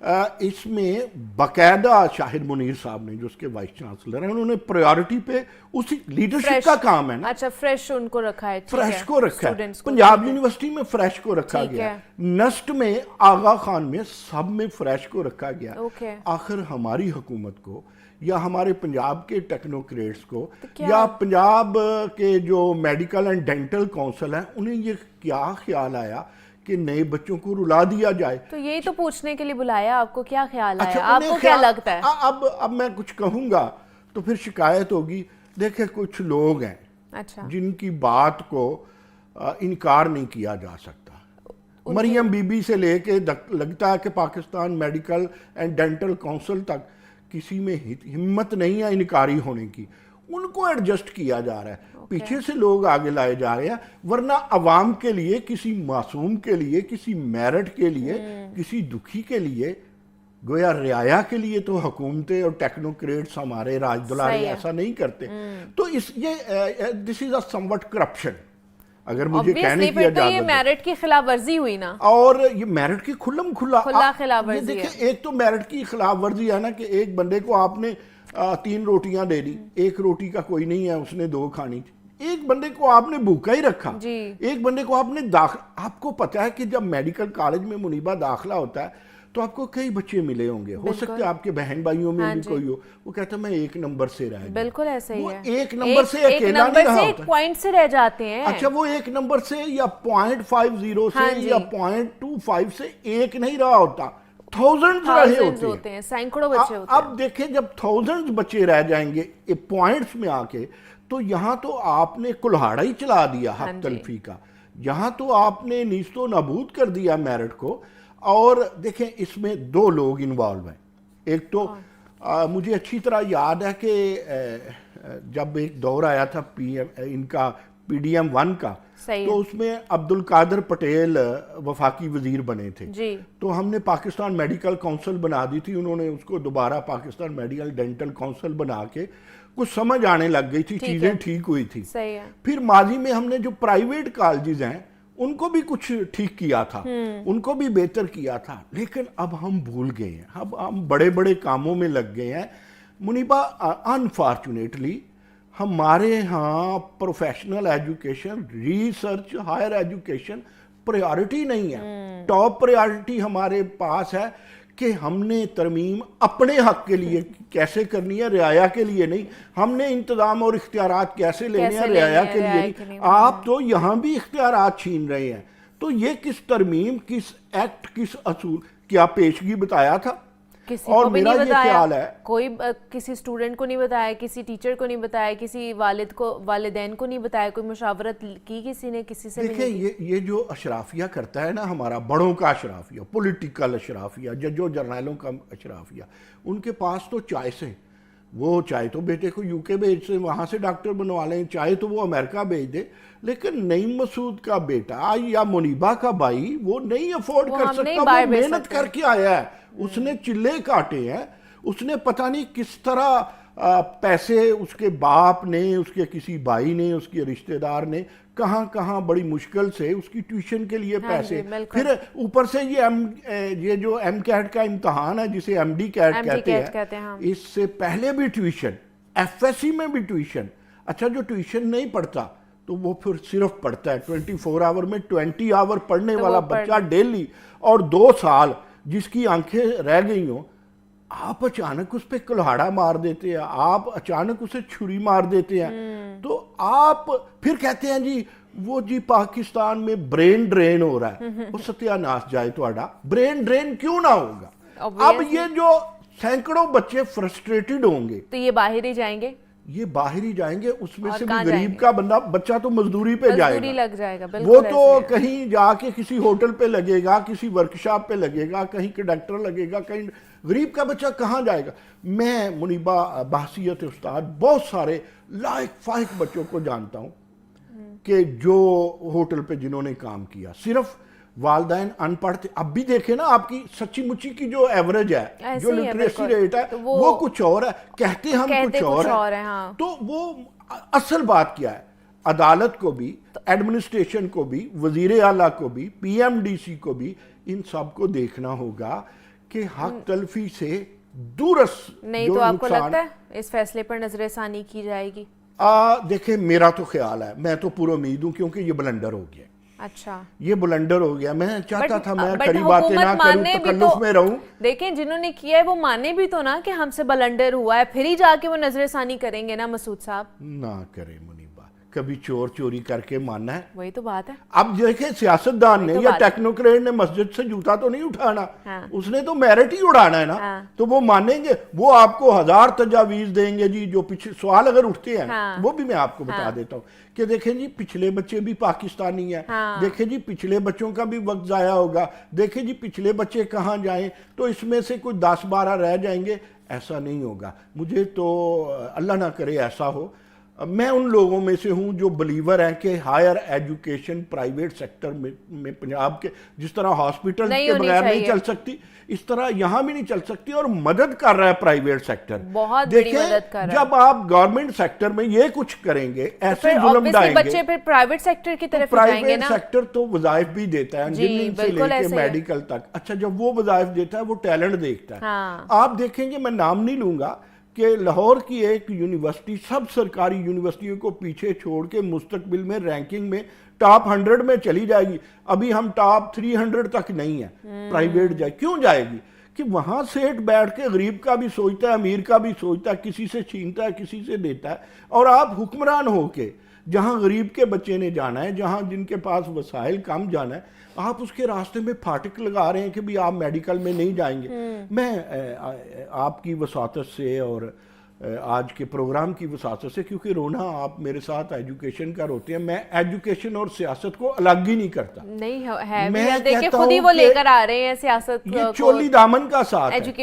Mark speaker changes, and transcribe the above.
Speaker 1: اس میں باقاعدہ شاہد منیر صاحب نے جو اس کے وائس چانسلر ہیں انہوں نے پریورٹی پہ اسی لیڈرشپ کا کام ہے نا.
Speaker 2: اچھا فریش ان کو رکھا ہے,
Speaker 1: فریش کو رکھا ہے, پنجاب یونیورسٹی میں فریش کو رکھا گیا, نسٹ میں آغا خان میں سب میں فریش کو رکھا گیا. آخر ہماری حکومت کو یا ہمارے پنجاب کے ٹیکنوکریٹس کو یا پنجاب کے جو میڈیکل اینڈ ڈینٹل کونسل ہیں انہیں یہ کیا خیال آیا کہ نئے بچوں کو رلا دیا جائے؟
Speaker 2: تو یہی تو پوچھنے کے لیے بلایا, آپ کو کیا خیال آیا, آپ کو کیا لگتا ہے؟
Speaker 1: اب میں کچھ کہوں گا تو پھر شکایت ہوگی. دیکھیں کچھ لوگ ہیں جن کی بات کو انکار نہیں کیا جا سکتا. مریم بی بی سے لے کے لگتا ہے کہ Pakistan medical and dental council تک کسی میں ہمت نہیں ہے انکاری ہونے کی. ان کو ایڈجسٹ کیا جا رہا ہے, پیچھے سے لوگ آگے لائے جا رہے ہیں, ورنہ عوام کے لیے, کسی معصوم کے لیے, کسی میرٹ کے لیے, کسی دکھی کے لیے, گویا رعایا کے لیے تو حکومتیں اور ٹیکنوکریٹس ہمارے راج دلارے ایسا نہیں کرتے. تو دس از اے سم وٹ کرپشن, اگر مجھے کہنے کی اجازت.
Speaker 2: یہ میرٹ کی خلاف ورزی ہوئی نا,
Speaker 1: اور یہ میرٹ کی کھلا
Speaker 2: خلاف ورزی ہے.
Speaker 1: دیکھیں ایک تو میرٹ کی خلاف ورزی ہے نا کہ ایک بندے کو آپ نے 3 روٹیاں دے دی, ایک روٹی کا کوئی نہیں ہے, اس نے 2 کھانی تھی. ایک بندے کو آپ نے بھوکا ہی رکھا, ایک بندے کو آپ نے آپ کو پتا ہے کہ جب میڈیکل کالج میں منیبہ داخلہ ہوتا ہے تو آپ کو کئی بچے ملے ہوں گے, ہو سکتے ہیں آپ کے بہن بھائیوں میں بھی کوئی ہو, وہ کہتا ہے میں 1 نمبر سے رہ گیا.
Speaker 2: بالکل ایسا ہی ہے,
Speaker 1: 1 نمبر سے اکیلا نہیں رہا ہوتا,
Speaker 2: 1 پوائنٹ سے رہ جاتے ہیں.
Speaker 1: اچھا وہ 1 نمبر سے یا 0.50 سے یا 0.25 سے 1 نہیں رہا ہوتا, تھاؤزنڈز رہے ہوتے ہیں,
Speaker 2: سینکڑوں بچے ہوتے ہیں.
Speaker 1: اب دیکھیں جب تھاؤزنڈز بچے رہ جائیں گے پوائنٹس میں آ کے, تو یہاں تو آپ نے کلہاڑا ہی چلا دیا حق تلفی کا, یہاں تو آپ نے نیست و نابود کر دیا میرٹ کو. اور دیکھیں اس میں 2 لوگ انوالو ہیں. ایک تو مجھے اچھی طرح یاد ہے کہ جب ایک دور آیا تھا ان کا پی ڈی ایم 1 کا, تو اس میں عبدالقادر پٹیل وفاقی وزیر بنے تھے. تو ہم نے پاکستان میڈیکل کونسل بنا دی تھی, انہوں نے اس کو دوبارہ پاکستان میڈیکل ڈینٹل کونسل بنا کے کچھ سمجھ آنے لگ گئی تھی, چیزیں ٹھیک ہوئی تھی. پھر ماضی میں ہم نے جو پرائیویٹ کالجز ہیں ان کو بھی کچھ ٹھیک کیا تھا, ان کو بھی بہتر کیا تھا, لیکن اب ہم بھول گئے ہیں, اب ہم بڑے بڑے کاموں میں لگ گئے ہیں. منیبہ انفارچونیٹلی ہمارے ہاں professional education, research, higher education priority نہیں ہے. ٹاپ پریارٹی ہمارے پاس ہے کہ ہم نے ترمیم اپنے حق کے لیے کیسے کرنی ہے, رعایا کے لیے نہیں. ہم نے انتظام اور اختیارات کیسے لینے ہیں, رعایا کے لیے نہیں. آپ تو یہاں بھی اختیارات چھین رہے ہیں. تو یہ کس ترمیم, کس ایکٹ, کس اصول, کیا پیشگی بتایا تھا؟
Speaker 2: اور میرا یہ خیال ہے کوئی کسی سٹوڈنٹ کو نہیں بتایا, کسی ٹیچر کو نہیں بتایا, کسی والدین کو نہیں بتایا, کوئی مشاورت کی کسی نے کسی سے؟
Speaker 1: دیکھیں یہ جو اشرافیہ کرتا ہے نا, ہمارا بڑوں کا اشرافیہ, پولیٹیکل اشرافیہ, ججوں جرنیلوں کا اشرافیہ, ان کے پاس تو چوائس ہے. وہ چاہے تو بیٹے کو یو کے بھیج سے وہاں سے ڈاکٹر بنوا لیں, چاہے تو وہ امریکہ بھیج دے, لیکن نعیم مسعود کا بیٹا یا منیبہ کا بھائی وہ نہیں افورڈ کر سکتا. وہ محنت کر کے آیا ہے, اس نے چلے کاٹے ہیں, اس نے پتہ نہیں کس طرح پیسے اس کے باپ نے, اس کے کسی بھائی نے, اس کے رشتہ دار نے کہاں کہاں بڑی مشکل سے اس کی ٹیوشن کے لیے پیسے. پھر اوپر سے یہ جو ایم کیٹ کا امتحان ہے جسے ایم ڈی کیٹ کہتے ہیں, اس سے پہلے بھی ٹیوشن, ایف ایس سی میں بھی ٹیوشن. اچھا جو ٹیوشن نہیں پڑھتا تو وہ پھر صرف پڑھتا ہے 24 آور میں 20 آور پڑھنے والا بچہ ڈیلی, اور 2 سال جس کی آنکھیں رہ گئی ہوں, آپ اچانک اس پہ کلہاڑا مار دیتے ہیں, آپ اچانک اسے چھری مار دیتے ہیں. تو آپ پھر کہتے ہیں جی وہ جی پاکستان میں برین ڈرین ہو رہا ہے. وہ ستیہ ناش جائے تو برین ڈرین کیوں نہ ہوگا؟ اب یہ جو سینکڑوں بچے فرسٹریٹڈ ہوں گے
Speaker 2: تو یہ باہر ہی جائیں گے,
Speaker 1: یہ باہر ہی جائیں گے. اس میں سے بھی غریب کا بچہ تو مزدوری پہ جائے گا,
Speaker 2: وہ
Speaker 1: تو کہیں جا کے کسی ہوٹل پہ لگے گا, کسی ورکشاپ پہ لگے گا, کہیں کنڈکٹر لگے گا, کہیں. غریب کا بچہ کہاں جائے گا؟ میں منیبہ بحثیت استاد بہت سارے لائق فائق بچوں کو جانتا ہوں کہ جو ہوٹل پہ جنہوں نے کام کیا, صرف والدین ان پڑھ تھے. اب بھی دیکھیں نا آپ کی سچی مچی کی جو ایوریج ہے, جو لٹریسی ریٹ ہے وہ کچھ اور ہے, کہتے ہم کچھ اور ہیں. تو وہ اصل بات کیا ہے؟ عدالت کو بھی, ایڈمنسٹریشن کو بھی, وزیر اعلیٰ کو بھی, پی ایم ڈی سی کو بھی, ان سب کو دیکھنا ہوگا کہ حق تلفی سے دورس
Speaker 2: نہیں تو آپ کو لگتا ہے اس فیصلے پر نظر ثانی کی جائے گی؟
Speaker 1: دیکھیں میرا تو خیال ہے، میں تو پورا امید ہوں کیونکہ یہ بلنڈر ہو گیا.
Speaker 2: اچھا
Speaker 1: یہ بلنڈر ہو گیا. میں چاہتا تھا میں کڑی باتیں نہ کروں، تکلف میں رہوں.
Speaker 2: دیکھیں جنہوں نے کیا ہے وہ مانے بھی تو نا کہ ہم سے بلنڈر ہوا ہے، پھر ہی جا کے وہ نظر ثانی کریں گے نا مسعود صاحب.
Speaker 1: نہ کریں منیبا، کبھی چوری کر کے ماننا ہے.
Speaker 2: وہی تو بات ہے.
Speaker 1: اب دیکھیں سیاستدان نے یا ٹیکنوکریٹ نے مسجد سے جوتا تو نہیں اٹھانا، اس نے تو میرٹ ہی اڑانا ہے نا. تو وہ مانیں گے، وہ آپ کو 1000 تجاویز دیں گے جی. جو سوال اگر اٹھتے ہیں وہ بھی میں آپ کو بتا دیتا ہوں کہ دیکھیں جی پچھلے بچے بھی پاکستانی ہیں، دیکھیں جی پچھلے بچوں کا بھی وقت ضائع ہوگا، دیکھیں جی پچھلے بچے کہاں جائیں، تو اس میں سے کوئی 10-12 رہ جائیں گے. ایسا نہیں ہوگا. مجھے تو اللہ نہ کرے ایسا ہو. میں ان لوگوں میں سے ہوں جو بلیور ہیں کہ ہائر ایجوکیشن پرائیویٹ سیکٹر میں پنجاب کے جس طرح ہاسپٹل کے بغیر نہیں چل سکتی، اس طرح یہاں بھی نہیں چل سکتی. اور مدد کر رہا ہے پرائیویٹ سیکٹر. دیکھیں جب آپ گورنمنٹ سیکٹر میں یہ کچھ کریں گے، ایسے ظلم ڈائیں گے،
Speaker 2: بچے پھر پرائیویٹ سیکٹر کی طرف جائیں گے نا.
Speaker 1: پرائیویٹ سیکٹر تو وظائف بھی دیتا ہے انجینئرنگ سے لے کے میڈیکل تک. اچھا جب وہ وظائف دیتا ہے وہ ٹیلنٹ دیکھتا ہے. آپ دیکھیں گے، میں نام نہیں لوں گا، کہ لاہور کی ایک یونیورسٹی سب سرکاری یونیورسٹیوں کو پیچھے چھوڑ کے مستقبل میں رینکنگ میں ٹاپ 100 میں چلی جائے گی. ابھی ہم ٹاپ 300 تک نہیں ہیں. پرائیویٹ جائے کیوں جائے گی؟ کہ وہاں سیٹ بیٹھ کے غریب کا بھی سوچتا ہے، امیر کا بھی سوچتا ہے، کسی سے چھینتا ہے، کسی سے دیتا ہے. اور آپ حکمران ہو کے جہاں غریب کے بچے نے جانا ہے، جہاں جن کے پاس وسائل کم جانا ہے، آپ اس کے راستے میں پھاٹک لگا رہے ہیں کہ بھی آپ میڈیکل میں نہیں جائیں گے. میں آپ کی وساطت سے اور آج کے پروگرام کی وساطت سے، کیونکہ رونا آپ میرے ساتھ ایجوکیشن کا روتے ہیں، میں ایجوکیشن اور سیاست کو الگ ہی نہیں کرتا.
Speaker 2: نہیں ہے، دیکھیں خود ہی وہ لے کر آ رہے ہیں سیاست
Speaker 1: یہ چولی دامن کا ساتھ ہے.